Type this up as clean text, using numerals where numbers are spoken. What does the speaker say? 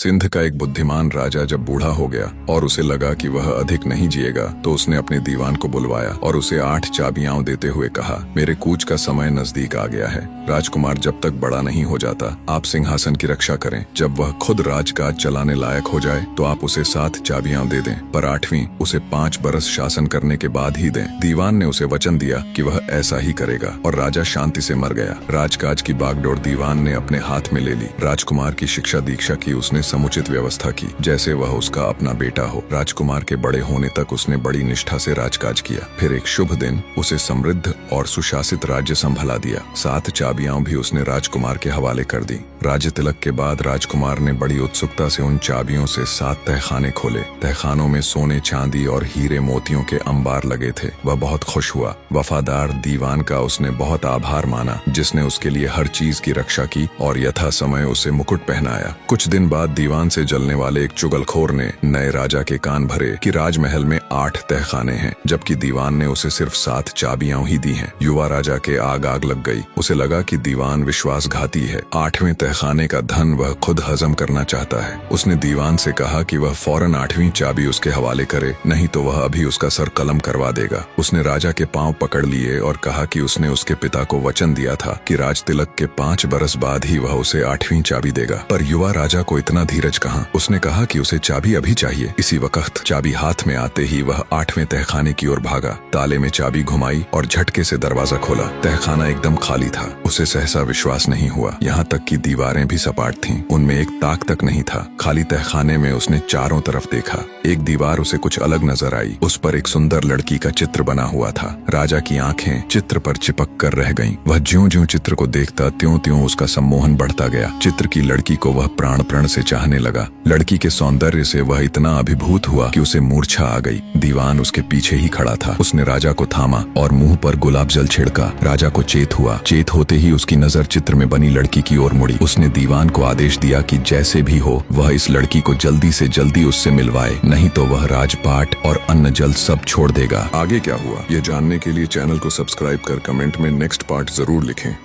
सिंध का एक बुद्धिमान राजा जब बूढ़ा हो गया और उसे लगा कि वह अधिक नहीं जिएगा तो उसने अपने दीवान को बुलवाया और उसे 8 चाबियां देते हुए कहा, मेरे कूच का समय नजदीक आ गया है। राजकुमार जब तक बड़ा नहीं हो जाता आप सिंहासन की रक्षा करें। जब वह खुद राजकाज चलाने लायक हो जाए तो आप उसे 7 चाबियां दे दें, पर 8वीं उसे 5 बरस शासन करने के बाद ही दें। दीवान ने उसे वचन दिया कि वह ऐसा ही करेगा और राजा शांति से मर गया। राजकाज की बागडोर दीवान ने अपने हाथ में ले ली। राजकुमार की शिक्षा दीक्षा की उसने समुचित व्यवस्था की जैसे वह उसका अपना बेटा हो। राजकुमार के बड़े होने तक उसने बड़ी निष्ठा से राजकाज किया। फिर एक शुभ दिन उसे समृद्ध और सुशासित राज्य संभला दिया। 7 चाबियां भी उसने राजकुमार के हवाले कर दी। राज्य तिलक के बाद राजकुमार ने बड़ी उत्सुकता से उन चाबियों से 7 तहखाने खोले। तहखानों में सोने चांदी और हीरे मोतियों के अंबार लगे थे। वह बहुत खुश हुआ। वफादार दीवान का उसने बहुत आभार माना जिसने उसके लिए हर चीज की रक्षा की और यथा समय उसे मुकुट पहनाया। कुछ दिन बाद दीवान से जलने वाले एक चुगलखोर ने नए राजा के कान भरे कि राजमहल में 8 तहखाने हैं जबकि दीवान ने उसे सिर्फ 7 चाबियां ही दी हैं। युवा राजा के आग लग गई। उसे लगा कि दीवान विश्वासघाती है। 8वें तहखाने का धन वह खुद हजम करना चाहता है। उसने दीवान से कहा कि वह फौरन 8वीं चाबी उसके हवाले करे, नहीं तो वह अभी उसका सर कलम करवा देगा। उसने राजा के पांव पकड़ लिए और कहा कि उसने उसके पिता को वचन दिया था कि राज तिलक के 5 बरस बाद ही वह उसे 8वीं चाबी देगा। पर युवा राजा को इतना धीरज कहाँ। उसने कहा कि उसे चाबी अभी चाहिए। इसी वक्त चाबी हाथ में आते ही वह 8वें तहखाने की ओर भागा। ताले में चाबी घुमाई और झटके से दरवाजा खोला। तहखाना एकदम खाली था। उसे सहसा विश्वास नहीं हुआ। यहाँ तक कि दीवारें भी सपाट थीं। उनमें एक ताक तक नहीं था। खाली तहखाने में उसने चारों तरफ देखा। एक दीवार उसे कुछ अलग नजर आई। उस पर एक सुंदर लड़की का चित्र बना हुआ था। राजा की आंखें चित्र पर चिपक कर रह गईं। वह ज्यों-ज्यों चित्र को देखता त्यों-त्यों उसका सम्मोहन बढ़ता गया। चित्र की लड़की को वह प्राण प्रण से चाहने लगा। लड़की के सौंदर्य से वह इतना अभिभूत हुआ कि उसे मूर्छा आ गई। दीवान उसके पीछे ही खड़ा था। उसने राजा को थामा और मुंह पर गुलाब जल छिड़का। राजा को चेत हुआ। चेत होते ही उसकी नजर चित्र में बनी लड़की की ओर मुड़ी। उसने दीवान को आदेश दिया कि जैसे भी हो वह इस लड़की को जल्दी से जल्दी उससे मिलवाए, नहीं तो वह राजपाट और अन्न जल सब छोड़ देगा। आगे क्या हुआ ये जानने के लिए चैनल को सब्सक्राइब कर कमेंट में नेक्स्ट पार्ट जरूर लिखें।